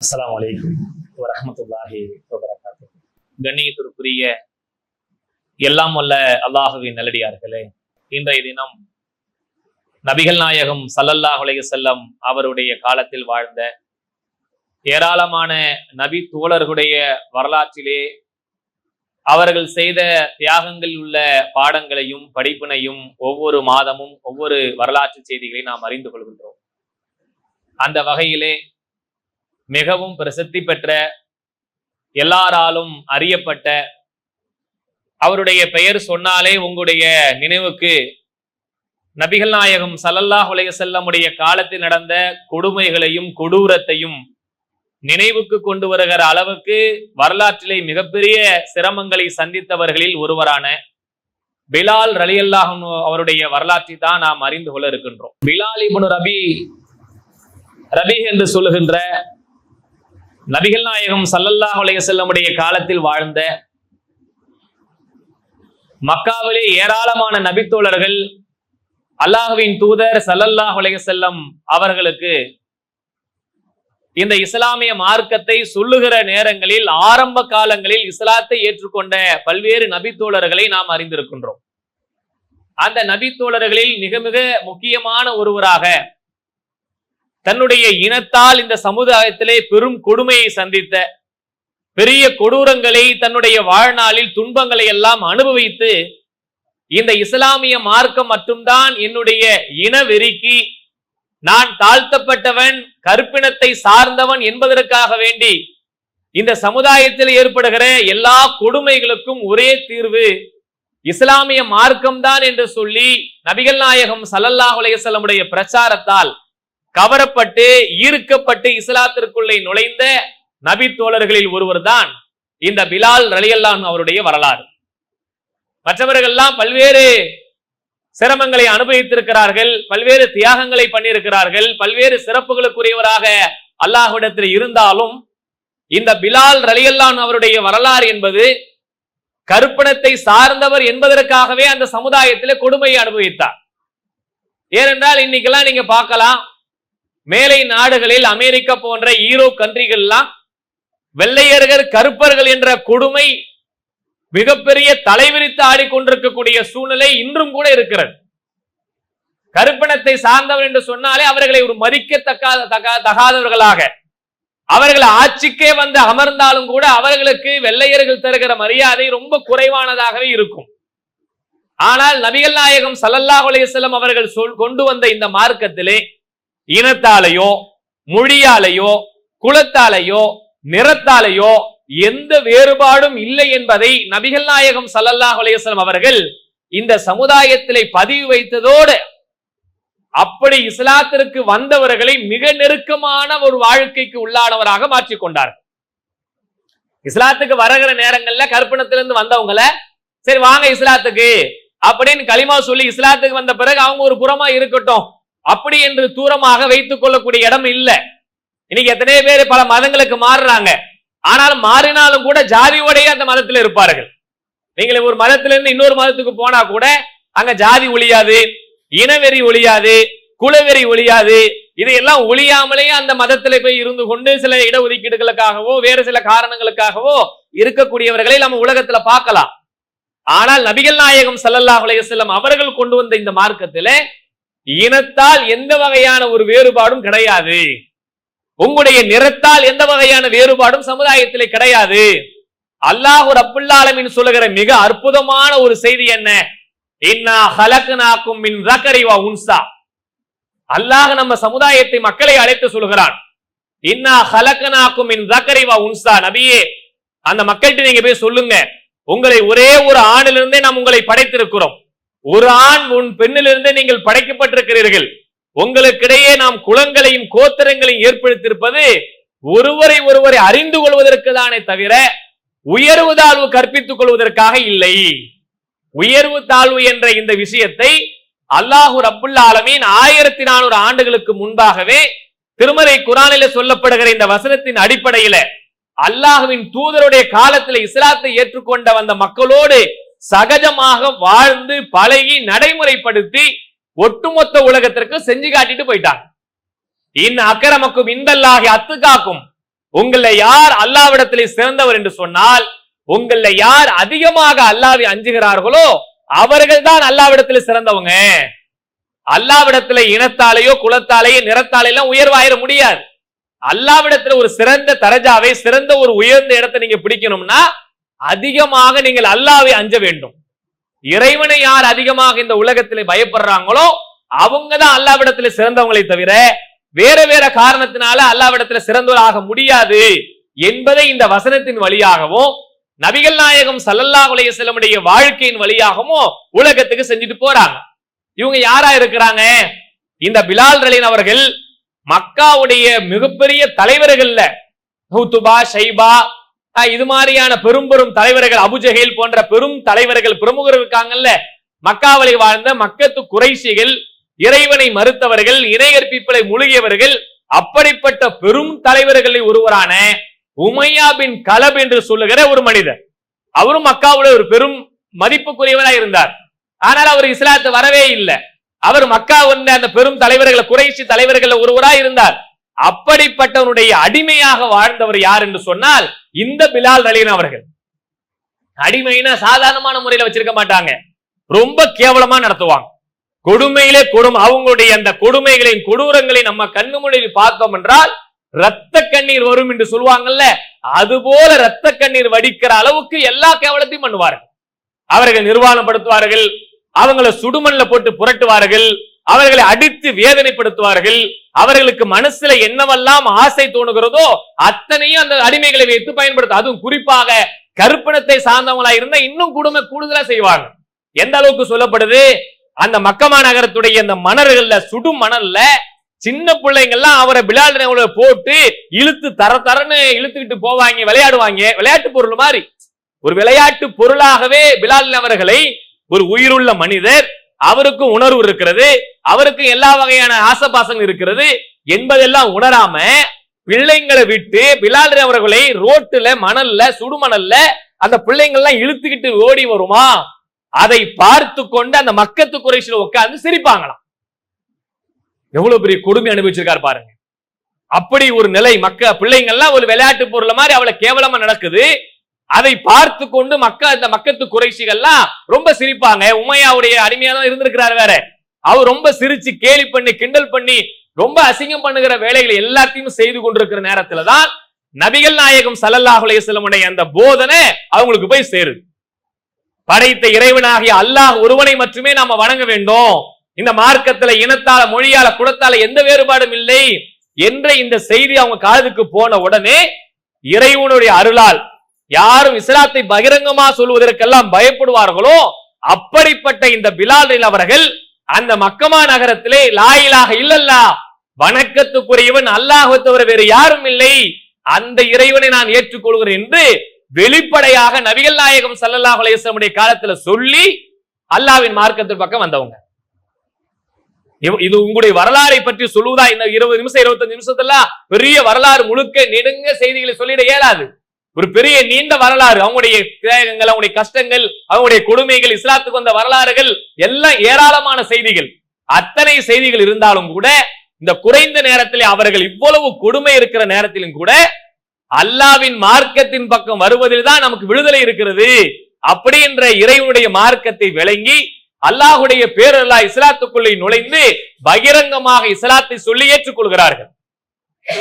அஸ்ஸலாமு அலைக்கும் வரஹ்மத்துல்லாஹி வபரகாத்துஹு. கண்ணியத்திற்குரிய எல்லாம் வல்ல அல்லாஹுவின் நல்லடியார்களே, இன்றைய தினம் நபிகள் நாயகம் ஸல்லல்லாஹு அலைஹி வஸல்லம் அவருடைய காலத்தில் வாழ்ந்த ஏராளமான நபி தோழர்களுடைய வரலாற்றிலே அவர்கள் செய்த தியாகங்களில் உள்ள பாடங்களையும் படிப்பினையும் ஒவ்வொரு மாதமும் ஒவ்வொரு வரலாற்று செய்திகளை நாம் அறிந்து கொள்கின்றோம். அந்த வகையிலே மிகவும் பிரசித்தி பெற்ற, எல்லாராலும் அறியப்பட்ட, அவருடைய பெயர் சொன்னாலே உங்களுடைய நினைவுக்கு நபிகள் நாயகம் ஸல்லல்லாஹு அலைஹி வஸல்லமுடைய காலத்தில் நடந்த கொடுமைகளையும் கொடூரத்தையும் நினைவுக்கு கொண்டு வருகிற அளவுக்கு வரலாற்றிலே மிகப்பெரிய சிரமங்களை சந்தித்தவர்களில் ஒருவரான பிலால் ரலியல்லாஹு அன்ஹு அவருடைய வரலாற்றை தான் நாம் அறிந்து கொள்ள இருக்கின்றோம். பிலால் இப்னு ரபி என்று சொல்லுகின்ற நபிகள் நாயகம் ஸல்லல்லாஹு அலைஹி வஸல்லமுடைய காலத்தில் வாழ்ந்த, மக்காவிலே ஏராளமான நபித்தோழர்கள் அல்லாஹ்வின் தூதர் ஸல்லல்லாஹு அலைஹி வஸல்லம் அவர்களுக்கு இந்த இஸ்லாமிய மார்க்கத்தை சொல்லுகிற நேரங்களில் ஆரம்ப காலங்களில் இஸ்லாத்தை ஏற்றுக்கொண்ட பல்வேறு நபித்தோழர்களை நாம் அறிந்திருக்கின்றோம். அந்த நபித்தோழர்களில் மிக மிக முக்கியமான ஒருவராக, தன்னுடைய இனத்தால் இந்த சமுதாயத்திலே பெரும் கொடுமையை சந்தித்த, பெரிய கொடூரங்களை தன்னுடைய வாழ்நாளில் துன்பங்களை எல்லாம் அனுபவித்து, இந்த இஸ்லாமிய மார்க்கம் மட்டும்தான் என்னுடைய இன வெறிக்கு, நான் தாழ்த்தப்பட்டவன், கருப்பினத்தை சார்ந்தவன் என்பதற்காக வேண்டி இந்த சமுதாயத்தில் ஏற்படுகிற எல்லா கொடுமைகளுக்கும் ஒரே தீர்வு இஸ்லாமிய மார்க்கம்தான் என்று சொல்லி நபிகள் நாயகம் ஸல்லல்லாஹு அலைஹி வஸல்லமுடைய பிரச்சாரத்தால் கவரப்பட்டு ஈர்க்கப்பட்டு இஸ்லாத்திற்குள்ளே நுழைந்த நபி தோழர்களில் ஒருவர் தான் இந்த பிலால் ரலியல்லாஹு அன்ஹு அவருடைய வரலாறு. மற்றவர்கள் எல்லாம் பல்வேறு சிரமங்களை அனுபவித்திருக்கிறார்கள், பல்வேறு தியாகங்களை பண்ணியிருக்கிறார்கள், பல்வேறு சிறப்புகளுக்குரியவராக அல்லாஹ்விடத்தில் இருந்தாலும் இந்த பிலால் ரலியல்லாஹு அன்ஹு அவருடைய வரலாறு என்பது கருப்பினத்தை சார்ந்தவர் என்பதற்காகவே அந்த சமுதாயத்திலே கொடுமையை அனுபவித்தார். ஏனென்றால் இன்னைக்கெல்லாம் நீங்க பார்க்கலாம், மேலை நாடுகளில் அமெரிக்கா போன்ற யூரோப் கண்ட்ரிகள்லாம் வெள்ளையர்கள் கருப்பர்கள் என்ற கொடுமை மிகப்பெரிய தலைவிரித்து ஆடிக்கொண்டிருக்கக்கூடிய சூழ்நிலை இன்றும் கூட இருக்கிறது. கருப்பினத்தை சார்ந்தவர் என்று சொன்னாலே அவர்களை ஒரு மதிக்கத்தகாதவர்களாக, அவர்கள் ஆட்சிக்கே வந்து அமர்ந்தாலும் கூட அவர்களுக்கு வெள்ளையர்கள் தருகிற மரியாதை ரொம்ப குறைவானதாகவே இருக்கும். ஆனால் நபிகள் நாயகம் ஸல்லல்லாஹு அலைஹி வஸல்லம் அவர்கள் கொண்டு வந்த இந்த மார்க்கத்திலே இனத்தாலேயோ மொழியாலேயோ குலத்தாலேயோ நிறத்தாலேயோ எந்த வேறுபாடும் இல்லை என்பதை நபிகள் நாயகம் ஸல்லல்லாஹு அலைஹி வஸல்லம் அவர்கள் இந்த சமுதாயத்திலே பதிவு வைத்ததோடு, அப்படி இஸ்லாத்திற்கு வந்தவர்களை மிக நெருக்கமான ஒரு வாழ்க்கைக்கு உள்ளானவராக மாற்றிக்கொண்டார்கள். இஸ்லாத்துக்கு வருகிற நேரங்கள்ல கருப்பினத்திலிருந்து வந்தவங்களை சரி வாங்க இஸ்லாத்துக்கு அப்படின்னு களிமா சொல்லி இஸ்லாத்துக்கு வந்த பிறகு அவங்க ஒரு புறமா இருக்கட்டும் அப்படி என்று தூரமாக வைத்துக் கொள்ளக்கூடிய இடம் இல்ல. இன்னைக்கு எத்தனை பேர் பல மதங்களுக்கு மாறுறாங்க, ஆனாலும் மாறினாலும் கூட ஜாதியோடைய அந்த மதத்தில் இருப்பார்கள். நீங்க ஒரு மதத்திலிருந்து இன்னொரு மதத்துக்கு போனா கூட அங்க ஜாதி ஒழியாது, இனவெறி ஒழியாது, குலவெறி ஒழியாது. இதையெல்லாம் ஒழியாமலேயே அந்த மதத்திலே போய் இருந்து கொண்டு சில இடஒதுக்கீடுகளுக்காகவோ வேறு சில காரணங்களுக்காகவோ இருக்கக்கூடியவர்களை நம்ம உலகத்துல பார்க்கலாம். ஆனால் நபிகள் நாயகம் ஸல்லல்லாஹு அலைஹி வஸல்லம் அவர்கள் கொண்டு வந்த இந்த மார்க்கத்திலே இனத்தால் எந்த வகையான ஒரு வேறுபாடும் கிடையாது, உங்களுடைய நிறத்தால் எந்த வகையான வேறுபாடும் சமுதாயத்திலே கிடையாது. அல்லாஹ் ரப்புல் ஆலமீன் சொல்லுகிற மிக அற்புதமான ஒரு செய்தி என்ன? இன்னா ஹலக்னாக்கும் மின் ஸக்கரி வ உன்ஸா. அல்லாஹ் நம்ம சமுதாயத்தை மக்களை அழைத்து சொல்கிறான், இன்னா ஹலக்னாக்கும் மின் ஸக்கரி வ உன்ஸா. நபியே, அந்த மக்கள்கிட்ட நீங்க போய் சொல்லுங்க, உங்களை ஒரே ஒரு ஆணிலிருந்தே நாம் உங்களை படைத்திருக்கிறோம், ஒரு ஆண் உன் பெண்ணிலிருந்தே நீங்கள் படைக்கப்பட்டிருக்கிறீர்கள், உங்களுக்கிடையே நாம் குலங்களையும் கோத்திரங்களையும் ஏற்படுத்தியிருப்பது ஒருவரை ஒருவரை அறிந்து கொள்வதற்கு தானே தவிர உயர்வு தாழ்வு கற்பித்துக் கொள்வதற்காக இல்லை. உயர்வு தாழ்வு என்ற இந்த விஷயத்தை அல்லாஹு ரப்புல் ஆலமீன் 1400 ஆண்டுகளுக்கு முன்பாகவே திருமறை குர்ஆனிலே சொல்லப்படுகிற இந்த வசனத்தின் அடிப்படையில அல்லாஹ்வின் தூதருடைய காலத்தில் இஸ்லாத்தை ஏற்றுக்கொண்ட வந்த மக்களோடு சகஜமாக வாழ்ந்து பழகி நடைமுறைப்படுத்தி ஒட்டுமொத்த உலகத்திற்கு செஞ்சு காட்டிட்டு போயிட்டாங்க. இன் அக்கரமக்கும் இந்தல்லாஹி அத்துகாக்கும், உங்களை யார் அல்லாஹ்விடத்திலே சிறந்தவர் என்று சொன்னால், உங்களை யார் அதிகமாக அல்லாஹ்வை அஞ்சுகிறார்களோ அவர்கள் தான் அல்லாஹ்விடத்திலே சிறந்தவங்க. அல்லாஹ்விடத்திலே இனத்தாலேயோ குலத்தாலேயோ நிறத்தாலேயோ உயர்வாயிர முடியாது. அல்லாஹ்விடத்துல ஒரு சிறந்த தரஜாவை, சிறந்த ஒரு உயர்ந்த இடத்தை நீங்க பிடிக்கணும்னா அதிகமாக நீங்கள் அல்லாஹ்வை அஞ்ச வேண்டும். இறைவனை யார் அதிகமாக இந்த உலகத்திலே பயப்படுறாங்களோ அவங்கதான் அல்லாஹ்விடத்திலே சிறந்தவங்களை தவிர வேற வேற காரணத்தினால அல்லாஹ்விடத்திலே சிறந்தவராக முடியாது என்பதை இந்த வசனத்தின் வழியாகவும் நபிகள் நாயகம் ஸல்லல்லாஹு அலைஹி வஸல்லம் உடைய வாழ்க்கையின் வழியாகவும் உலகத்துக்கு செஞ்சுட்டு போறாங்க. இவங்க யாரா இருக்கிறாங்க? இந்த பிலால் ரலியல்லாஹு அவர்கள் மக்காவுடைய மிகப்பெரிய தலைவர்கள்ல உத்பா, ஷைபா இது மாதிரியான பெரும் பெரும் தலைவர்கள், அபுஜஹில் போன்ற பெரும் தலைவர்கள், பிரமுகர்கள் இருக்காங்கல்ல. மக்காவிலே வாழ்ந்த மக்கத்து குறைஷிகள், இறைவனை மறுத்தவர்கள், இணை கற்பிப்பதை முழுகியவர்கள், அப்படிப்பட்ட பெரும் தலைவர்களில் ஒருவரான உமையா பின் கலப் என்று சொல்லுகிற ஒரு மனிதர். அவரும் மக்காவுல ஒரு பெரும் மதிப்புக்குரியவராக இருந்தார். ஆனால் அவர் இஸ்லாத்தை வரவே இல்லை. அவர் மக்கா வந்த அந்த பெரும் தலைவர்கள், குறைஷி தலைவர்கள் ஒருவராக இருந்தார். அப்படிப்பட்டவனுடைய அடிமையாக வாழ்ந்தவர் யார் என்று சொன்னால் இந்த பிலால் ரலியல்லாஹு அவர்கள். அடிமைனா சாதாரணமான முறையில வச்சிருக்க மாட்டாங்க, ரொம்ப கேவலமா நடத்துவாங்க. கொடுமையிலே கொடுமை. அவங்களுடைய அந்த கொடுமைகளின் கொடூரங்களை நம்ம கண்ணு முன்னாடி பார்த்தோம் என்றால் ரத்த கண்ணீர் வரும் என்று சொல்லுவாங்கல்ல, அதுபோல ரத்த கண்ணீர் வடிக்கிற அளவுக்கு எல்லா கேவலத்தையும் பண்ணுவார்கள். அவர்கள் நிர்வாணப்படுத்துவார்கள், அவங்களை சுடுமண்ல போட்டு புரட்டுவார்கள், அவர்களை அடித்து வேதனைப்படுத்துவார்கள். அவர்களுக்கு மனசுல என்னவெல்லாம் ஆசை தோணுகிறதோ அத்தனையும் அந்த அடிமைகளை வைத்து பயன்படுத்த, அதுவும் குறிப்பாக கருப்பினத்தை சார்ந்தவங்களா இருந்தா இன்னும் கொடுமை கூடுதலா செய்வாங்க. எந்த அளவுக்கு சொல்லப்படுது, அந்த மக்கமா நகரத்துடைய அந்த மணல்கள்ல, சுடும் மணல்ல சின்ன பிள்ளைங்கள்லாம் அவரை பிலால் போட்டு இழுத்து தரன்னு இழுத்துக்கிட்டு போவாங்க, விளையாடுவாங்க. விளையாட்டு பொருள் மாதிரி ஒரு விளையாட்டு பொருளாகவே பிலால் அவர்களை, ஒரு உயிருள்ள மனிதர், அவருக்கும் உணர்வு இருக்கிறது, அவருக்கு எல்லா வகையான ஆசபாசங்கள் இருக்கிறது என்பதெல்லாம் உணராம பிள்ளைங்களை விட்டு பிலால் அவர்களை ரோட்டுல மணல்ல, சுடுமணல்ல அந்த பிள்ளைங்கள்லாம் இழுத்துக்கிட்டு ஓடி வருமா, அதை பார்த்து கொண்டு அந்த மக்கத்து குறைஷில உட்கார்ந்து சிரிப்பாங்களாம். எவ்வளவு பெரிய கொடுமை அனுபவிச்சிருக்காரு பாருங்க. அப்படி ஒரு நிலை, பிள்ளைங்கள்லாம் ஒரு விளையாட்டு பொருள் மாதிரி அவளை கேவலமா நடக்குது. அதை பார்த்து கொண்டு இந்த மக்கத்து குறைஷிகள்லாம் ரொம்ப சிரிப்பாங்க. உமையாவுடைய அடிமையா தான் இருந்திருக்கிறார் வேற. அவர் ரொம்ப சிரிச்சு கேலி பண்ணி கிண்டல் பண்ணி ரொம்ப அசிங்கம் பண்ணுகிற வேலைகளை எல்லாத்தையும் செய்து கொண்டிருக்கிற நேரத்துலதான் நபிகள் நாயகம் ஸல்லல்லாஹு அலைஹி வஸல்லம் உடைய அந்த போதனை அவங்களுக்கு போய் சேருது. படைத்த இறைவனாகிய அல்லாஹ் ஒருவனை மட்டுமே நாம வணங்க வேண்டும், இந்த மார்க்கத்துல இனத்தால, மொழியால, குலத்தால எந்த வேறுபாடும் இல்லை என்ற இந்த செய்தி அவங்க காதுக்கு போன உடனே இறைவனுடைய அருளால் யாரும் இஸ்லாத்தை பகிரங்கமா சொல்வதற்கெல்லாம் பயப்படுவார்களோ அப்படிப்பட்ட இந்த பிலால் அவர்கள் அந்த மக்கமா நகரத்திலே லா இலாஹ இல்லல்லாஹ், வணக்கத்துக்குரியவன் அல்லாஹ்வை தவிர வேறு யாரும் இல்லை, அந்த இறைவனை நான் ஏற்றுக்கொள்கிறேன் என்று வெளிப்படையாக நபிகள் நாயகம் ஸல்லல்லாஹு அலைஹி வஸல்லம் காலத்துல சொல்லி அல்லாஹ்வின் மார்க்கத்தின் பக்கம் வந்தவங்க. இது உங்களுடைய வரலாறை பற்றி சொல்லுவதா இந்த 20 நிமிஷம் 25 நிமிஷத்துல பெரிய வரலாறு முழுக்க நெடுங்க செய்திகளை சொல்லிட இயலாது. ஒரு பெரிய நீண்ட வரலாறு, அவங்களுடைய தியாகங்கள், அவங்களுடைய கஷ்டங்கள், அவங்களுடைய கொடுமைகள், இஸ்லாத்துக்கு வந்த வரலாறுகள் எல்லாம் ஏராளமான செய்திகள். அத்தனை செய்திகள் இருந்தாலும் கூட இந்த குறைந்த நேரத்தில் அவர்கள் இவ்வளவு கொடுமை இருக்கிற நேரத்திலும் கூட அல்லாஹ்வின் மார்க்கத்தின் பக்கம் வருவதில் தான் நமக்கு விடுதலை இருக்கிறது அப்படி என்ற இறைவனுடைய மார்க்கத்தை விளங்கி அல்லாஹ்வுடைய பேரல்லா இஸ்லாத்துக்குள்ளே நுழைந்து பகிரங்கமாக இஸ்லாத்தை சொல்லி ஏற்றுக்கொள்கிறார்கள்.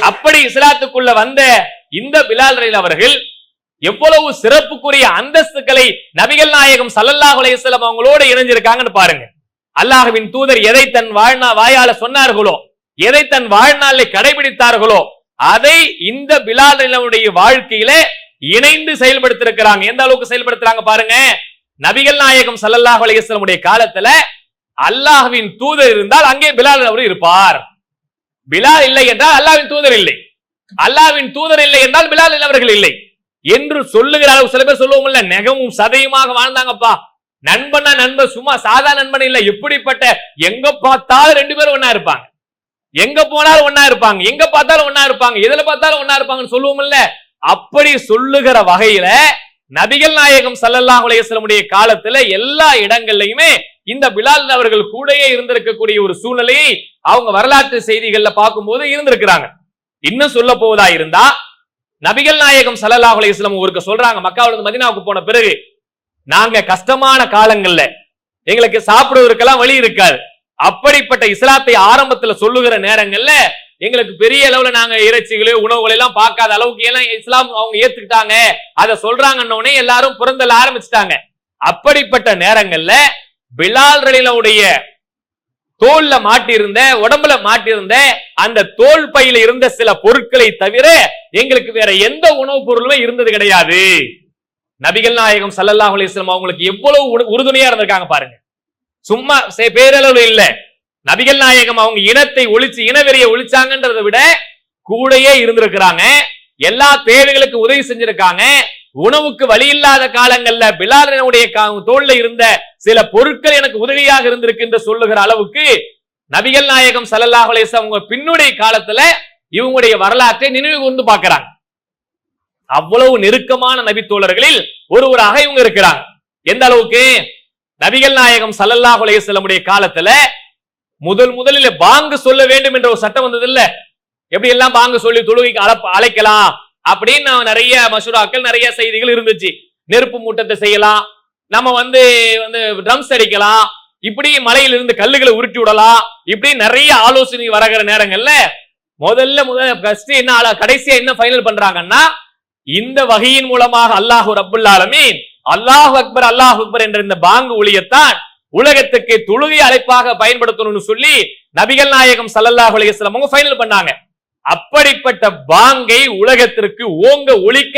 அப்படி இஸ்லாத்துக்குள்ள வந்த இந்த பிலால் ரலியல்லாஹு அவர்கள் எவ்வளவு சிறப்புக்குரிய அந்தஸ்துகளை நபிகள் நாயகம் ஸல்லல்லாஹு அலைஹி வஸல்லம் அவங்களோட இணைஞ்சிருக்காங்கன்னு பாருங்க. அல்லாஹ்வின் தூதர் எதை தன் வாயால சொன்னார்களோ, எதை தன் வாழ்நாளில் கடைபிடித்தார்களோ அதை இந்த பிலால் ரலியல்லாஹுடைய வாழ்க்கையில இணைந்து செயல்படுத்திருக்கிறாங்க. எந்த அளவுக்கு செயல்படுத்துறாங்க பாருங்க. நபிகள் நாயகம் ஸல்லல்லாஹு அலைஹி வஸல்லம் உடைய காலத்துல அல்லாஹ்வின் தூதர் இருந்தால் அங்கே பிலால் அவர் இருப்பார். பிலால் இல்லை என்றால் அல்லாஹ்வின் தூதர் இல்லை, அல்லாஹ்வின் தூதர் இல்லை என்றால் பிலால் அவர்கள் இல்லை என்று சொல்லுகிற அளவு சில பேர் சொல்லுவோம்ல, நெகமும் சதையுமாக வாழ்ந்தாங்கப்பா. நண்பனா நண்பன், சும்மா சாதா நண்பன் இல்ல, எப்படிப்பட்ட எங்க பார்த்தாலும் 2 பேரும் ஒன்னா இருப்பாங்க, எங்க போனாலும் ஒன்னா இருப்பாங்க, எங்க பார்த்தாலும் ஒன்னா இருப்பாங்க, எதுல பார்த்தாலும் ஒன்னா இருப்பாங்கன்னு சொல்லுவோம்ல. அப்படி சொல்லுகிற வகையில நபிகள் நாயகம் ஸல்லல்லாஹு அலைஹி வஸல்லம் உடைய காலத்துல எல்லா இடங்கள்லயுமே இந்த பிலால் அவர்கள் கூடயே இருந்திருக்கக்கூடிய ஒரு சூழ்நிலையை அவங்க வரலாற்று செய்திகள்ல பார்க்கும்போது இருந்திருக்கிறாங்க. இன்னும் சொல்ல போவதா இருந்தா நபிகள் நாயகம் ஸல்லல்லாஹு அலைஹி வஸல்லம் ஒருக்க சொல்றாங்க, மக்காவுல இருந்து மதீனாவுக்கு போன பிறகு, நாங்க கஷ்டமான காலங்கள்ல எங்களுக்கு சாப்பிடுவதற்கெல்லாம் வழி இருக்காது. அப்படிப்பட்ட இஸ்லாத்தை ஆரம்பத்துல சொல்லுகிற நேரங்கள்ல எங்களுக்கு பெரிய அளவுல நாங்க இறைச்சிகளோ உணவுகளை எல்லாம் பார்க்காத அளவுக்கு எல்லாம் இஸ்லாம் அவங்க ஏத்துக்கிட்டாங்க. அதை சொல்றாங்கன்னே எல்லாரும் புறந்தள்ள ஆரம்பிச்சுட்டாங்க. அப்படிப்பட்ட நேரங்கள்ல பிலால் ரலியல்லாஹுடைய தோல்ல மாட்டியிருந்த, உடம்புல மாட்டியிருந்த அந்த தோல் பையில இருந்த சில பொருட்களை தவிர எங்களுக்கு வேற எந்த உணவுப் பொருளுமே இருந்தது கிடையாது. நபிகள் நாயகம் ஸல்லல்லாஹு அலைஹி வஸல்லம் அவங்களுக்கு எவ்வளவு உறுதுணையா இருந்திருக்காங்க பாருங்க. சும்மா பேரளவு இல்ல, நபிகள் நாயகம் அவங்க இனத்தை ஒழிச்சு, இனவெறியை ஒழிச்சாங்கன்றதை விட கூடையே இருந்திருக்கிறாங்க. எல்லா தேவைகளுக்கு உதவி செஞ்சிருக்காங்க. உணவுக்கு வழி இல்லாத காலங்கள்ல பிலாலுடைய தோல்ல இருந்த சில பொருட்கள் எனக்கு உதவியாக இருந்திருக்கு என்று சொல்லுகிற அளவுக்கு நபிகள் நாயகம் ஸல்லல்லாஹு அலைஹி வஸல்லம் அவங்க பின்னுடைய காலத்துல இவங்களுடைய வரலாற்றை நினைவு கூர்ந்து பார்க்கிறாங்க. அவ்வளவு நெருக்கமான நபி தோழர்களில் ஒருவராக இவங்க இருக்கிறாங்க. எந்த அளவுக்கு நபிகள் நாயகம் ஸல்லல்லாஹு அலைஹி வஸல்லம் உடைய காலத்துல முதலில் பாங்கு சொல்ல வேண்டும் என்ற ஒரு சட்டம் வந்தது இல்ல. எப்படி எல்லாம் பாங்கு சொல்லி தொழுகைக்கு அழைக்கலாம் அப்படின்னு நிறைய மசூராக்கள், நிறைய செய்திகள் இருந்துச்சு. நெருப்பு மூட்டத்தை செய்யலாம், நம்ம வந்து ட்ரம்ஸ் அடிக்கலாம், இப்படி மலையிலிருந்து கல்லுகளை உருட்டி விடலாம், இப்படி நிறைய ஆலோசனை வருகிற நேரங்கள்ல கடைசியா என்ன ஃபைனல் பண்றாங்கன்னா, இந்த வகையின் மூலமாக அல்லாஹ் ரப்புல் ஆலமீன் அல்லாஹ் அக்பர் அல்லாஹ் அக்பர் என்ற இந்த பாங்கு ஒலியத்தான் உலகத்துக்கு தொழுகை அழைப்பாக பயன்படுத்தணும்னு சொல்லி நபிகள் நாயகம் ஸல்லல்லாஹு அலைஹி வஸல்லம் அவங்க ஃபைனல் பண்ணாங்க. அப்படிப்பட்ட பாங்கை உலகத்திற்கு ஓங்க ஒலிக்க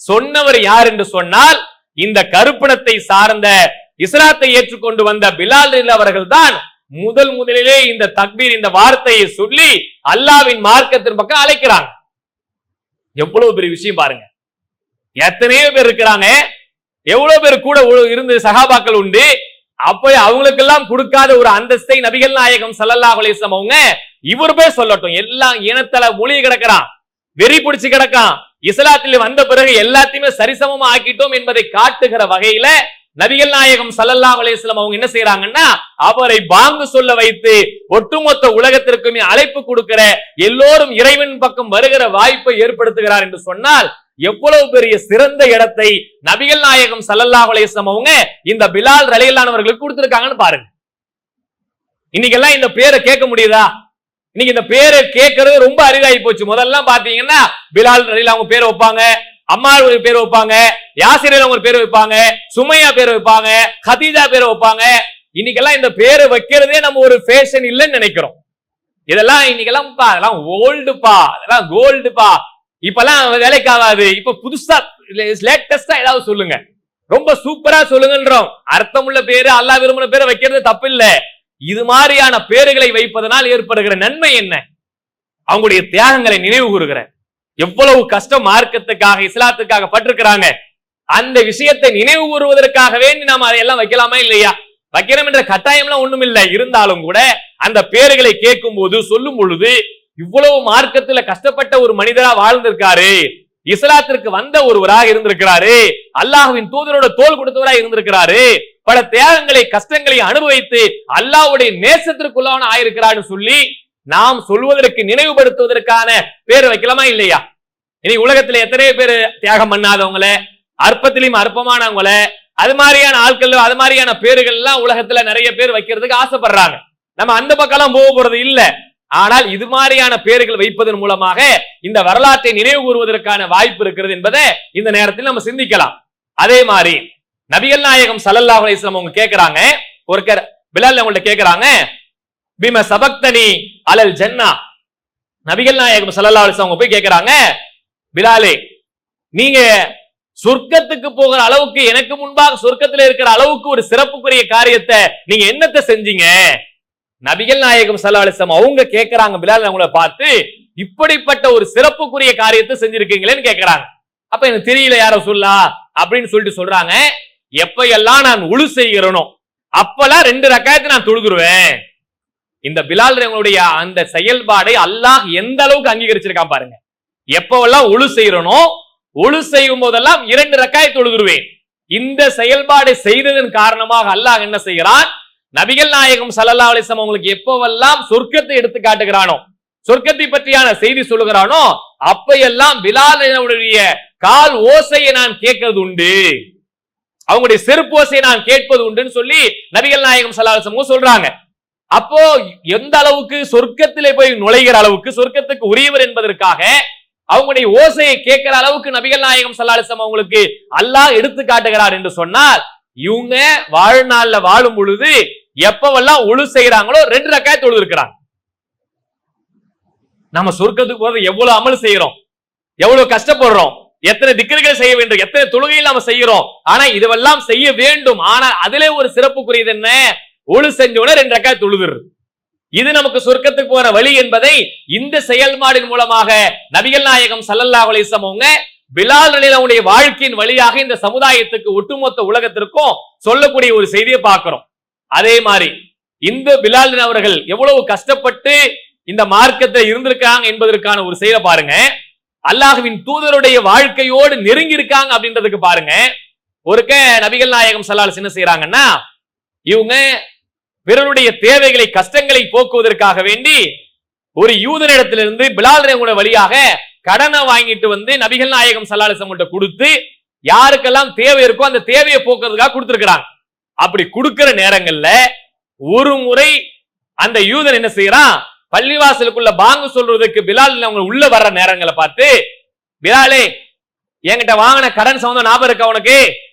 சொன்னவர் யார் என்று சொன்னால், இந்த கருப்பணத்தை சார்ந்த இஸ்லாத்தை ஏற்றுக்கொண்டு வந்த பிலால் அவர்கள் தான் முதலிலே இந்த தக்பீர், இந்த வார்த்தையை சொல்லி அல்லாஹ்வின் மார்க்கத்தின் பக்கம் அழைக்கிறாங்க. எவ்வளவு பெரிய விஷயம் பாருங்க. எத்தனையோ பேர் இருக்கிறாங்க, எவ்வளவு பேர் கூட இருந்து சஹாபாக்கள் உண்டு. அப்ப அவங்களுக்கெல்லாம் கொடுக்காத ஒரு அந்தஸ்தை நபிகள் நாயகம் ஸல்லல்லாஹு அலைஹி வஸல்லம் அவங்க இவர் போய் சொல்லட்டும். எல்லாம் இனத்தல மொழி கிடக்கிறான், வெறி பிடிச்சு கிடக்கான், இஸ்லாத்தில் வந்த பிறகு எல்லாத்தையுமே சரிசமமா ஆக்கிட்டோம் என்பதை காட்டுகிற வகையில நபிகள் நாயகம் ஸல்லல்லாஹு அலைஹி வஸல்லம் அவங்க என்ன செய்யறாங்கன்னா, அவரை பாங்கு சொல்ல வைத்து ஒட்டுமொத்த உலகத்திற்குமே அழைப்பு கொடுக்கிற, எல்லோரும் இறைவன் பக்கம் வருகிற வாய்ப்பை ஏற்படுத்துகிறார் என்று சொன்னால் எவ்வளவு பெரிய சிறந்த இடத்தை நபிகள் நாயகம் ஸல்லல்லாஹு அலைஹி வஸல்லம் அவங்க இந்த பிலால் ரலியல்லாஹு அவர்களுக்கு கொடுத்திருக்காங்கன்னு பாருங்க. இன்னைக்கு எல்லாம் இந்த பேரை கேட்க முடியுதா? இன்னைக்கு இந்த பேரை கேட்கறது ரொம்ப அரிதாகி போச்சு. முதல்ல பாத்தீங்கன்னா பிலால் ரலியல்லாஹு அவங்க பேரை வைப்பாங்க, அம்மா பேர் வைப்பாங்க, யாசிர் அவங்க பேர் வைப்பாங்க, சுமையா பேர் வைப்பாங்க, ஹதீஜா பேர் வைப்பாங்க. இன்னைக்கெல்லாம் இந்த பேரை வைக்கிறதே நம்ம ஒரு ஃபேஷன் இல்லைன்னு நினைக்கிறோம். இதெல்லாம் இன்னைக்கெல்லாம் அதெல்லாம் ஓல்டுப்பா, அதெல்லாம் கோல்டுப்பா, இப்பெல்லாம் வேலைக்கு ஆகாது, இப்ப புதுசா லேட்டஸ்டா ஏதாவது சொல்லுங்க, ரொம்ப சூப்பரா சொல்லுங்கன்றோம். அர்த்தமுள்ள பேரு, அல்லாஹ் விரும்பின பேரை வைக்கிறது தப்பு இல்ல. இது மாதிரியான பேர்களை வைப்பதனால் ஏற்படுகிற நன்மை என்ன? அவங்களுடைய தியாகங்களை நினைவு கூறுகிற, எவ்வளவு கஷ்டம் மார்க்கத்துக்காக இஸ்லாத்துக்காக பட்டிருக்கிறாங்க, அந்த விஷயத்தை நினைவு கூறுவதற்காக வேண்டி நாம அதையெல்லாம் வைக்கலாமா இல்லையா? வைக்கிறோம் என்ற கட்டாயம்லாம் ஒண்ணும் இல்லை. இருந்தாலும் கூட அந்த பேர்களை கேட்கும் போது, சொல்லும் பொழுது, இவ்வளவு மார்க்கத்துல கஷ்டப்பட்ட ஒரு மனிதரா வாழ்ந்திருக்காரு, இஸ்லாத்திற்கு வந்த ஒருவராக இருந்திருக்கிறாரு, அல்லாஹ்வின் தூதரோட தோள் கொடுத்தவராக இருந்திருக்கிறாரு, பல தியாகங்களை கஷ்டங்களை அனுபவித்து அல்லாஹ்வுடைய நேசத்திற்குள்ளான ஆயிருக்கிறான்னு சொல்லி நாம் சொல்வதற்கு நினைவுபடுத்துவதற்கான பேர் வைக்கலாமா இல்லையா? இனி உலகத்துல எத்தனை பேர் தியாகம் பண்ணாதவங்கள, அற்பத்திலையும் அற்பமானவங்கள, அது மாதிரியான ஆட்கள், அது மாதிரியான பேர்கள் எல்லாம் உலகத்துல நிறைய பேர் வைக்கிறதுக்கு ஆசைப்படுறாங்க. நம்ம அந்த பக்கம் போக போறது இல்ல. ஆனால் இது மாதிரியான பேர்கள் வைப்பதன் மூலமாக இந்த வரலாற்றை நினைவு கூறுவதற்கான வாய்ப்பு இருக்கிறது என்பதை இந்த நேரத்தில் நம்ம சிந்திக்கலாம். அதே மாதிரி நபிகள் நாயகம் ஸல்லல்லாஹு அலைஹி வஸல்லம் அவங்க கேக்குறாங்க, ஒருத்தர் பிலால் அவங்கள்ட்ட கேக்குறாங்க, பிம சபக்தனி அலல் ஜன்னா. நபிகள் நாயகம் ஸல்லல்லாஹு அலைஹி வஸல்லம் போய் கேக்குறாங்க, பிலாலே நீங்க சொர்க்கத்துக்கு போகிற அளவுக்கு, எனக்கு முன்பாக சொர்க்கத்துல இருக்கிற அளவுக்கு ஒரு சிறப்புக்குரிய காரியத்தை நீங்க என்னத்தை செஞ்சீங்க? நபிகள் நாயகம் ஸல்லல்லாஹு அலைஹி வஸல்லம் அவங்க கேக்குறாங்க பிலால் அவங்கள பார்த்து, இப்படிப்பட்ட ஒரு சிறப்புக்குரிய காரியத்தை செஞ்சிருக்கீங்களேன்னு கேக்குறாங்க. அப்ப எனக்கு தெரியல யாரோ சொல்லா அப்படின்னு சொல்லிட்டு சொல்றாங்க, எப்பெல்லாம் நான் உழு செய்கிறனோ அப்பெல்லாம் 2 ரக்காயத்தை நான் தொழுதுருவேன். இந்த பிலால் அவங்களுடைய அந்த செயல்பாடை அல்லாஹ் எந்த அளவுக்கு அங்கீகரிச்சிருக்கான் பாருங்க. எப்பவெல்லாம் உழு செய்யறனோ, உழு செய்யும் போதெல்லாம் 2 ரக்காயத்தை தொழுதுருவேன். இந்த செயல்பாடை செய்ததன் காரணமாக அல்லாஹ் என்ன செய்கிறான், நபிகள் நாயகம் ஸல்லல்லாஹு அலைஹி வஸல்லம் அவங்களுக்கு எப்பவெல்லாம் சொர்க்கத்தை எடுத்து காட்டுகிறானோ, சொர்க்கத்தை பற்றியான செய்தி சொல்லுகிறானோ, அப்பையெல்லாம் பிலாலுடைய கால் ஓசையை நான் கேட்கறது உண்டு, அவங்களுடைய செருப்பு ஓசையை நான் கேட்பது உண்டுன்னு சொல்லி நபிகள் நாயகம் ஸல்லல்லாஹு அலைஹி வஸல்லம் சொல்றாங்க. அப்போ எந்த அளவுக்கு சொர்க்கத்திலே போய் நுழைகிற அளவுக்கு, சொர்க்கத்துக்கு உரியவர் என்பதற்காக அவங்களுடைய ஓசையை கேட்கிற அளவுக்கு நபிகள் நாயகம் ஸல்லல்லாஹு அலைஹி வஸல்லம் அவங்களுக்கு அல்லாஹ் எடுத்து காட்டுகிறார் என்று சொன்னால், இவங்க வாழ்நாள்ல வாழும் பொழுது எப்பவெல்லாம் ஒழு செய்யறாங்களோ 2 ரக்காத் தொழுது இருக்கிறாங்க. நம்ம சொர்க்கத்துக்கு போறது எவ்வளவு அமல் செய்யறோம், எவ்வளவு கஷ்டப்படுறோம், எத்தனை திக்ருகள் செய்ய வேண்டும், எத்தனை தொழுகைகள் நாம செய்யறோம். ஆனா இதுவெல்லாம் செய்ய வேண்டும். ஆனா அதிலே ஒரு சிறப்புக்குரியது என்ன, ஒழு செஞ்சோட 2 ரக்காத் தொழுது. இது நமக்கு சொர்க்கத்துக்கு போற வழி என்பதை இந்த செயல்பாடின் மூலமாக நபிகள் நாயகம் ஸல்லல்லாஹு அலைஹி வஸல்லம் அவங்க பிலால் ரலியல்லாஹுடைய வாழ்க்கையின் வழியாக இந்த சமுதாயத்துக்கு, ஒட்டுமொத்த உலகத்திற்கும் சொல்லக்கூடிய ஒரு செய்தியை பார்க்கிறோம். அதே மாதிரி இந்த பிலால் அவர்கள் எவ்வளவு கஷ்டப்பட்டு இந்த மார்க்கத்தில் இருந்திருக்காங்க என்பதற்கான ஒரு செய்தி பாருங்க. அல்லாஹ்வின் தூதருடைய வாழ்க்கையோடு நெருங்கி இருக்காங்க அப்படின்றதுக்கு பாருங்க. ஒருக்க நபிகள் நாயகம் ஸல்லல்லாஹு அலைஹி வஸல்லம் என்ன செய்யறாங்கன்னா, இவங்க பிறருடைய தேவைகளை, கஷ்டங்களை போக்குவதற்காக வேண்டி ஒரு யூதனிடத்திலிருந்து பிலால் ரலியல்லாஹு வழியாக கடனை வாங்கிட்டு வந்து நபிகள் நாயகம் ஸல்லல்லாஹு அலைஹி வஸல்லம் கொடுத்து, யாருக்கெல்லாம் தேவை இருக்கோ அந்த தேவையை போக்குறதுக்காக கொடுத்திருக்கிறாங்க. அப்படி கொடுக்கிற நேரங்கள்ல ஒரு முறை அந்த யூதன் என்ன செய்யறான், பள்ளிவாசலுக்குள்ள பாங்கு சொல்றதுக்கு பிலால் அவங்க உள்ள வர்ற நேரங்களை பார்த்து, பிலாலே என்கிட்ட வாங்கின கடன் சம்பந்தம் ஞாபகம் இருக்கா உனக்கு,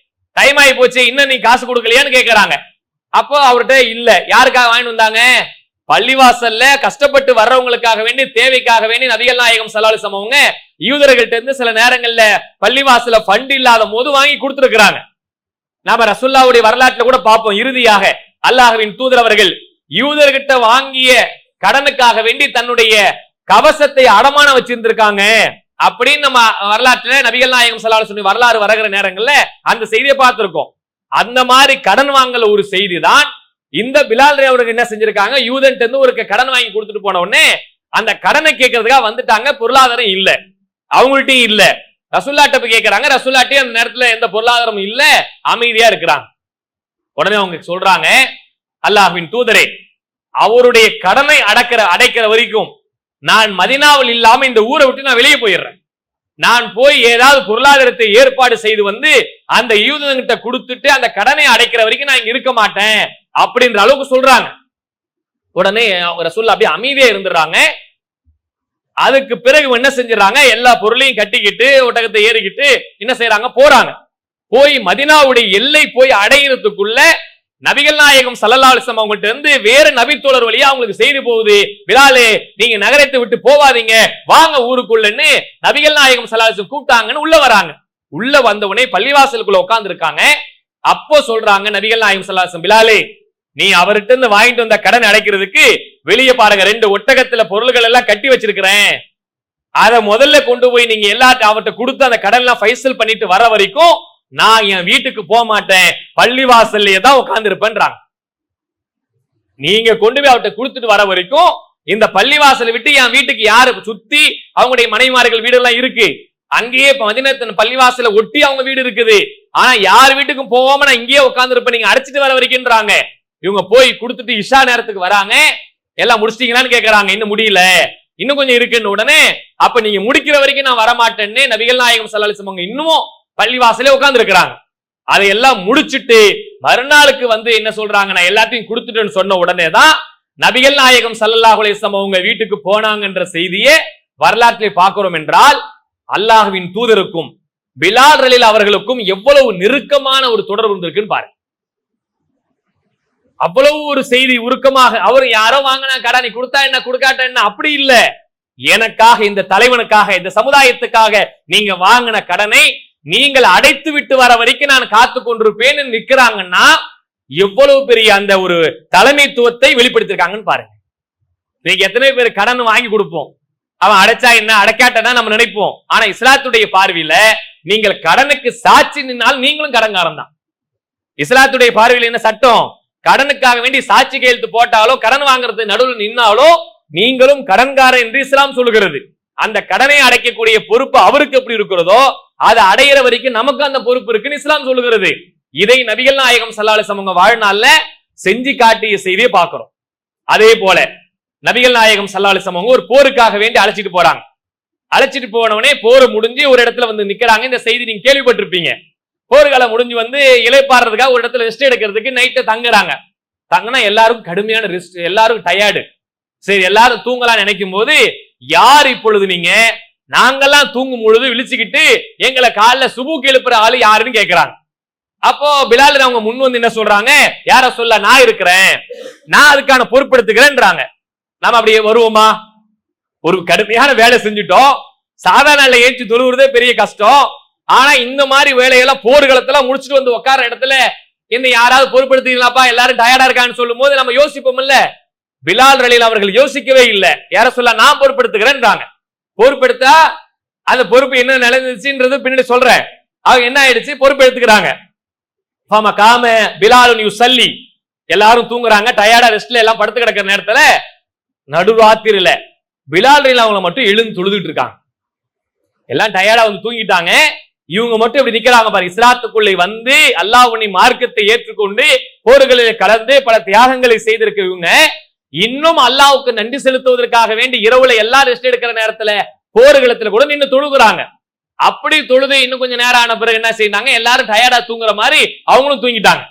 டைம் ஆகி போச்சு, இன்னும் நீ காசு கொடுக்கலையான்னு கேட்கறாங்க. அப்போ அவர்கிட்ட இல்ல. யாருக்காக வாங்கிட்டு வந்தாங்க, பள்ளிவாசல்ல கஷ்டப்பட்டு வர்றவங்களுக்காக வேண்டி, தேவைக்காக வேண்டி நபிகள் நாயகம் ஸல்லல்லாஹு அலைஹி வஸல்லம் அவங்க யூதர்கள்ட்ட இருந்து சில நேரங்கள்ல பள்ளிவாசல ஃபண்ட் இல்லாத போது வாங்கி கொடுத்திருக்கிறாங்க. நாம ரசூலுல்லாஹ்வுடைய வரலாற்றுல கூட பார்ப்போம். இறுதியாக அல்லாஹ்வின் தூதர் அவர்கள் யூதர்கிட்ட வாங்கிய கடனுக்காக வேண்டி தன்னுடைய கவசத்தை அடமான வச்சிருந்திருக்காங்க அப்படின்னு நம்ம வரலாற்றுல நபிகள் நாயகம் ஸல்லல்லாஹு அலைஹி வஸல்லம் வரலாறு வருகிற நேரங்கள்ல அந்த செய்தியை பார்த்திருக்கோம். அந்த மாதிரி கடன் வாங்கல ஒரு செய்தி தான் இந்த பிலால் அவர்கள் என்ன செஞ்சிருக்காங்க, யூதன்ட்ட இருந்து ஒரு கடன் வாங்கி கொடுத்துட்டு போன உடனே அந்த கடனை கேட்கறதுக்காக வந்துட்டாங்க. பொருளாதாரம் இல்ல, அவங்கள்ட்டையும் இல்ல. ரசூலுல்லாஹ்ட்ட போய் கேட்கறாங்க. ரசூலுல்லாஹ்ட்ட அந்த நேரத்துல எந்த பொருளாதாரமும் இல்ல, அமைதியா இருக்கிறாங்க. உடனே அவங்க சொல்றாங்க, அல்லாஹ்வின் தூதரே, அவருடைய கடனை அடைக்கிற வரைக்கும் நான் மதீனாவில் இல்லாம இந்த ஊரை விட்டு நான் வெளியே போயிடுறேன். நான் போய் ஏதாவது பொருளாதாரத்தை ஏற்பாடு செய்து வந்து அந்த யூதன்கிட்ட கொடுத்துட்டு அந்த கடனை அடைக்கிற வரைக்கும் நான் இங்க இருக்க மாட்டேன் அப்படின்ற அளவுக்கு சொல்றாங்க. உடனே ரசூலுல்லாஹ் அப்படியே அமைதியா இருந்துறாங்க. அதுக்கு பிறகு என்ன செஞ்சிடறாங்க, எல்லா பொருளையும் கட்டிக்கிட்டு ஒட்டகத்தை ஏறிக்கிட்டு என்ன செய்யறாங்க, போறாங்க. போய் மதீனாவுடைய எல்லை போய் அடையிறதுக்குள்ள நபிகள் நாயகம் ஸல்லல்லாஹு அலைஹி வஸல்லம் அவங்கள்ட்ட இருந்து வேற நபித்தோழர் வழியா அவங்களுக்கு செய்தி போகுது, பிலாலே நீங்க நகரத்தை விட்டு போவாதீங்க, வாங்க ஊருக்குள்ளன்னு நபிகள் நாயகம் ஸல்லல்லாஹு அலைஹி வஸல்லம் கூப்பிட்டாங்கன்னு உள்ள வராங்க. உள்ள வந்த உடனே பள்ளிவாசலுக்குள்ள உட்கார்ந்து இருக்காங்க. அப்போ சொல்றாங்க நபிகள் நாயகம் ஸல்லல்லாஹு அலைஹி வஸல்லம், பிலாலே நீ அவர்கிட்ட இருந்து வாங்கிட்டு வந்த கடன் அடைக்கிறதுக்கு வெளியே பாருங்க 2 ஒட்டகத்துல பொருள்கள் எல்லாம் கட்டி வச்சிருக்கிறேன், அதை முதல்ல கொண்டு போய் நீங்க எல்லாத்தையும் அவர்கிட்ட கொடுத்து அந்த கடன் எல்லாம் ஃபைசல் பண்ணிட்டு வர வரைக்கும் நான் என் வீட்டுக்கு போக மாட்டேன், பள்ளிவாசல்லையே தான் உட்கார்ந்து இருப்பேன்றாங்க. நீங்க கொண்டு போய் அவர்கிட்ட கொடுத்துட்டு வர வரைக்கும் இந்த பள்ளிவாசலை விட்டு என் வீட்டுக்கு யாரு சுத்தி அவங்களுடைய மனைவிமார்கள் வீடு எல்லாம் இருக்கு, அங்கேயே மதீனத்தின் பள்ளிவாசல ஒட்டி அவங்க வீடு இருக்குது, ஆனா யார் வீட்டுக்கும் போகாம நான் இங்கேயே உட்கார்ந்து இருப்பேன், நீங்க அடைச்சிட்டு வர வரைக்கும்ன்றாங்க. இவங்க போய் கொடுத்துட்டு இஷா நேரத்துக்கு வராங்க. எல்லாம் முடிச்சிட்டீங்களான்னு கேட்கறாங்க. இன்னும் முடியல, இன்னும் கொஞ்சம் இருக்குன்னு. உடனே அப்ப நீங்க முடிக்கிற வரைக்கும் நான் வரமாட்டேன்னு நபிகள் நாயகம் ஸல்லல்லாஹு அலைஹி வஸல்லம் இன்னமும் பள்ளிவாசலே உட்கார்ந்து இருக்கிறாங்க. அதையெல்லாம் முடிச்சுட்டு மறுநாளுக்கு வந்து என்ன சொல்றாங்க, நான் எல்லாத்தையும் கொடுத்துட்டேன்னு சொன்ன உடனே தான் நபிகள் நாயகம் ஸல்லல்லாஹு அலைஹி வஸல்லம் அவங்க வீட்டுக்கு போனாங்கன்ற செய்தியே வரலாற்றிலே பார்க்கிறோம். என்றால் அல்லாஹ்வின் தூதருக்கும் பிலால் ரலியல்லாஹு அவர்களுக்கும் எவ்வளவு நெருக்கமான ஒரு தொடர்பு இருந்திருக்குன்னு பாருங்க. அவ்வளவு ஒரு செய்தி உருக்கமாக, அவர் யாரோ வாங்கினா கடனை கொடுத்தா என்ன கொடுக்காட்ட என்ன அப்படி இல்ல, எனக்காக, இந்த தலைவனுக்காக, இந்த சமுதாயத்துக்காக நீங்க வாங்கின கடனை நீங்கள் அடைத்து விட்டு வர வரைக்கும் நான் காத்து கொண்டிருப்பேன்னு நிக்கிறாங்கன்னா எவ்வளவு பெரிய அந்த ஒரு தலைமைத்துவத்தை வெளிப்படுத்திருக்காங்கன்னு பாருங்க. நீங்க எத்தனை பேர் கடன் வாங்கி கொடுப்போம், அவன் அடைச்சா என்ன அடைக்காட்டா நம்ம நினைப்போம். ஆனா இஸ்லாத்துடைய பார்வையில நீங்கள் கடனுக்கு சாட்சி நின்னால் நீங்களும் கடன்காரன் தான். இஸ்லாத்துடைய பார்வையில் என்ன சட்டம், கடனுக்காக வேண்டி சாட்சி கையெழுத்து போட்டாலோ கடன் வாங்குறது நடுவில் நின்னாலோ நீங்களும் கடன்காரன் என்று இஸ்லாம் சொல்லுகிறது. அந்த கடனை அடைக்கக்கூடிய பொறுப்பு அவருக்கு எப்படி இருக்கிறதோ அதை அடையிற வரைக்கும் நமக்கு அந்த பொறுப்பு இருக்குன்னு இஸ்லாம் சொல்லுகிறது. இதை நபிகள் நாயகம் ஸல்லல்லாஹு அலைஹி வஸல்லம் வாழ்நாள்ல செஞ்சு காட்டிய செய்தியை பார்க்கிறோம். அதே போல நபிகள் நாயகம் ஸல்லல்லாஹு அலைஹி வஸல்லம் ஒரு போருக்காக வேண்டி அழைச்சிட்டு போறாங்க. அழைச்சிட்டு போனவனே போர் முடிஞ்சு ஒரு இடத்துல வந்து நிக்கிறாங்க. இந்த செய்தி நீங்க கேள்விப்பட்டிருப்பீங்க. போர்க்காலம் முடிஞ்சு வந்து இலைப்பாடுறதுக்காக ஒரு இடத்துல ரெஸ்ட் எடுக்கிறதுக்கு நைட்டு தங்குறாங்க. தங்கினா எல்லாருக்கும் கடுமையான ரெஸ்ட், எல்லாரும் டயர்டு. சரி, எல்லாரும் தூங்கலாம் நினைக்கும் போது, யார் இப்பொழுது நீங்க நாங்கெல்லாம் தூங்கும் பொழுது விழிச்சுக்கிட்டு எங்களை காலைல சுபுக்கு எழுப்புற ஆளு யாருன்னு கேட்கிறாங்க. அப்போ பிலால் அவங்க முன் வந்து என்ன சொல்றாங்க, யார சொல்ல, நான் இருக்கிறேன், நான் அதுக்கான பொறுப்பெடுத்துக்கிறேன்றாங்க. நாம அப்படியே வருவோமா? ஒரு கடுமையான வேலை செஞ்சுட்டோம், சாதாரண ஏற்றி தொழுவுறதே பெரிய கஷ்டம். ஆனா இந்த மாதிரி வேலையெல்லாம் போர்க்களத்தெல்லாம் முடிச்சுட்டு வந்து உட்கார இடத்துல என்ன யாராவது பொறுப்பெடுத்தீங்களாப்பா, எல்லாரும் டயர்டா இருக்கான்னு சொல்லும் போது நம்ம யோசிப்போம் இல்ல. பிலால் ரலியல்லாஹு அவர்கள் யோசிக்கவே இல்லை. யார சொல்ல, நான் பொறுப்பெடுத்துக்கிறேன்றாங்க. பொறுப்பெடுத்தா அந்த பொறுப்பு என்ன நிலைந்துச்சுன்றது பின்னாடி சொல்றேன். அவங்க என்ன ஆயிடுச்சு, பொறுப்பு எடுத்துக்கிறாங்க. காம பிலாலுன் யுஸல்லி, எல்லாரும் தூங்குறாங்க, டயர்டா ரெஸ்ட்ல எல்லாம் படுத்து கிடக்கிற நேரத்துல நடுராத்திரில பிலால் ரலியல்லாஹு அவங்கள மட்டும் எழுந்து தொழுதுட்டு இருக்காங்க. எல்லாம் டயர்டா வந்து தூங்கிட்டாங்க. இவங்க மட்டும் இப்படி நிக்கிறாங்க பாரு. இஸ்லாத்துக்குள்ளே வந்து அல்லாஹ்வுடைய மார்க்கத்தை ஏற்றுக்கொண்டு போர்களில் கலந்து பல தியாகங்களை செய்திருக்க இவங்க இன்னும் அல்லாஹ்வுக்கு நன்றி செலுத்துவதற்காக வேண்டி இரவுல எல்லாம் ரெஸ்ட் எடுக்கிற நேரத்துல போர்க்களத்துல கூட நின்று தொழுகிறாங்க. அப்படி தொழுது இன்னும் கொஞ்சம் நேரம் ஆன பிறகு என்ன செய்தாங்க, எல்லாரும் டயர்டா தூங்குற மாதிரி அவங்களும் தூங்கிட்டாங்க.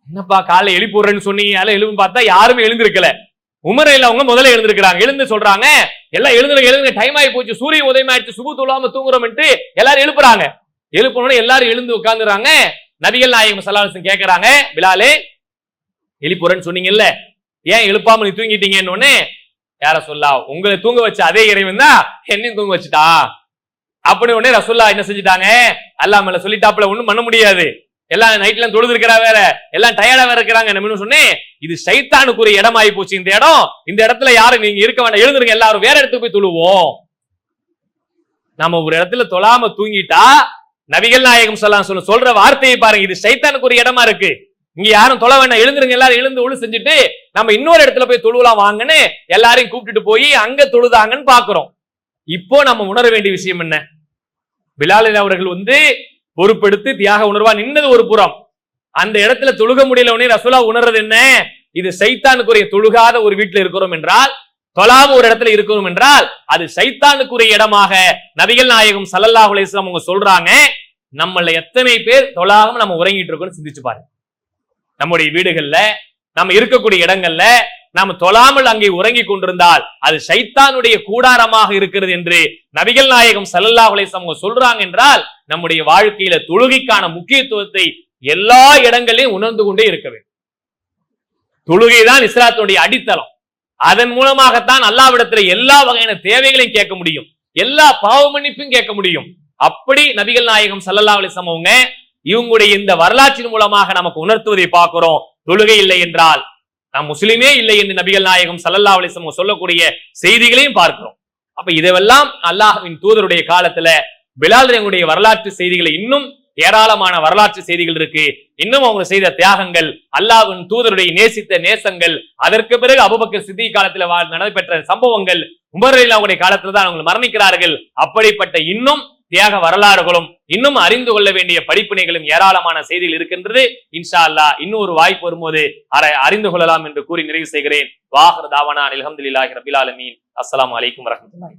என்னப்பா காலைல எழுப்பி விடுறேன்னு சொன்னீங்க, எழுந்து பார்த்தா யாருமே எழுந்திருக்கல. உமர் அவங்க முதல்ல எழுந்திருக்கிறாங்க. எழுந்து சொல்றாங்க, எல்லாம் எழுந்துங்க, டைம் ஆகி போச்சு, சூரிய உதயம் ஆயிடுச்சு, சுபு தொழாம தூங்குறோம் எல்லாரும் எழுப்புறாங்க. எழுப்பணும் எல்லாரும் எழுந்து உட்கார்ந்துறாங்க. நபிகள் நாயகம் ஸல்லல்லாஹு அலைஹி வஸல்லம் கேட்கறாங்க, பிலாலே எழுப்புறேன்னு சொன்னீங்கல்ல, ஏன் எழுப்பாம நீ தூங்கிட்டீங்கன்னு. யார சொல்லா, உங்களை தூங்க வச்ச அதே இறைவன் தான் என்னையும் தூங்க வச்சுட்டா. அப்படி உடனே ரசூல்லா என்ன செஞ்சுட்டாங்க, அல்லாஹ் மேல சொல்லிட்டாப்புல, ஒண்ணும் பண்ண முடியாது, எல்லாம் நைட்ல தொழுது இருக்கிறா வேற, எல்லாம் டயர்டா வேற இருக்கிறாங்க. நம்ம சொன்னேன், இது சைத்தானுக்குரிய இடம் ஆகி போச்சு இந்த இடம். இந்த இடத்துல யாரும் நீங்க இருக்க வேண்டாம், எழுந்துருங்க, எல்லாரும் வேற இடத்துக்கு போய் தொழுவோம். நம்ம ஒரு இடத்துல தொழாம தூங்கிட்டா நபிகள் நாயகம் ஸல்லல்லாஹு அலைஹி வஸல்லம் சொல்ற வார்த்தையை பாருங்க, இது சைத்தானுக்குரிய இடமா இருக்கு, இங்க யாரும் தொழ வேண்டாம், எழுந்துருங்க, எல்லாரும் எழுந்து ஒழு செஞ்சுட்டு நம்ம இன்னொரு இடத்துல போய் தொழுவலாம் வாங்கன்னு எல்லாரையும் கூப்பிட்டுட்டு போய் அங்க தொழுதாங்கன்னு பாக்குறோம். இப்போ நம்ம உணர வேண்டிய விஷயம் என்ன, பிலால் அவர்கள் வந்து பொறுப்பெடுத்து தியாக உணர்வா நின்னது ஒரு புறம், அந்த இடத்துல தொழுக முடியல உடனே ரசூலா உணர்றது என்ன, இது சைத்தானுக்குரிய தொழுகாத ஒரு வீட்டுல இருக்கிறோம் என்றால், தொழாம ஒரு இடத்துல இருக்கிறோம் என்றால் அது சைத்தானுக்குரிய இடமாக நபிகள் நாயகம் ஸல்லல்லாஹு அலைஹி வஸல்லம் அவங்க சொல்றாங்க. நம்மள எத்தனை பேர் தொழாம நம்ம உறங்கிட்டு இருக்கோம்னு சிந்திச்சு பாருங்க. நம்முடைய வீடுகள்ல நம்ம இருக்கக்கூடிய இடங்கள்ல நாம தொழாமல் அங்கே உறங்கி கொண்டிருந்தால் அது சைத்தானுடைய கூடாரமாக இருக்கிறது என்று நபிகள் நாயகம் ஸல்லல்லாஹு அலைஹி வஸல்லம் சொல்றாங்க என்றால், நம்முடைய வாழ்க்கையில தொழுகைக்கான முக்கியத்துவத்தை எல்லா இடங்களிலும் உணர்ந்து கொண்டே இருக்க வேண்டும். தொழுகைதான் இஸ்லாத்தினுடைய அடித்தளம். அதன் மூலமாகத்தான் அல்லாஹ்விடத்தில் எல்லா வகையான தேவைகளையும் கேட்க முடியும், எல்லா பாவ மன்னிப்பும் கேட்க முடியும். அப்படி நபிகள் நாயகம் ஸல்லல்லாஹு அலைஹி வஸல்லம் அவங்க இவங்களுடைய இந்த வரலாற்றின் மூலமாக நமக்கு உணர்த்துவதை பார்க்கிறோம். தொழுகை இல்லை என்றால் நாம் முஸ்லிமே இல்லை என்று நபிகள் நாயகம் ஸல்லல்லாஹு அலைஹி வஸல்லம் சொல்லக்கூடிய செய்திகளையும் பார்க்கிறோம். அப்ப இதெல்லாம் அல்லாஹ்வின் தூதருடைய காலத்துல பிலால் ரலியல்லாஹு வரலாற்று செய்திகளை இன்னும் ஏராளமான வரலாற்று செய்திகள் இருக்கு. இன்னும் அவங்க செய்த தியாகங்கள், அல்லாஹ்வின் தூதருடைய நேசித்த நேசங்கள், அதற்கு பிறகு அபூபக்கர் சித்திக் காலத்துல நடைபெற்ற சம்பவங்கள், உமர் ரலியல்லாஹு காலத்துல தான் அவங்க மரணிக்கிறார்கள். அப்படிப்பட்ட இன்னும் தியாக வரலாறுகளும் இன்னும் அறிந்து கொள்ள வேண்டிய படிப்பினைகளும் ஏராளமான செய்திகள் இருக்கின்றது. இன்ஷா அல்லாஹ் இன்னொரு வாய்ப்பு வரும்போது அறிந்து கொள்ளலாம் என்று கூறி நிறைவு செய்கிறேன். வாஹிர் தாவானா அல்ஹம்துலில்லாஹி ரப்பில் ஆலமீன். அஸ்ஸலாமு அலைக்கும் வரஹ்மத்துல்லாஹி.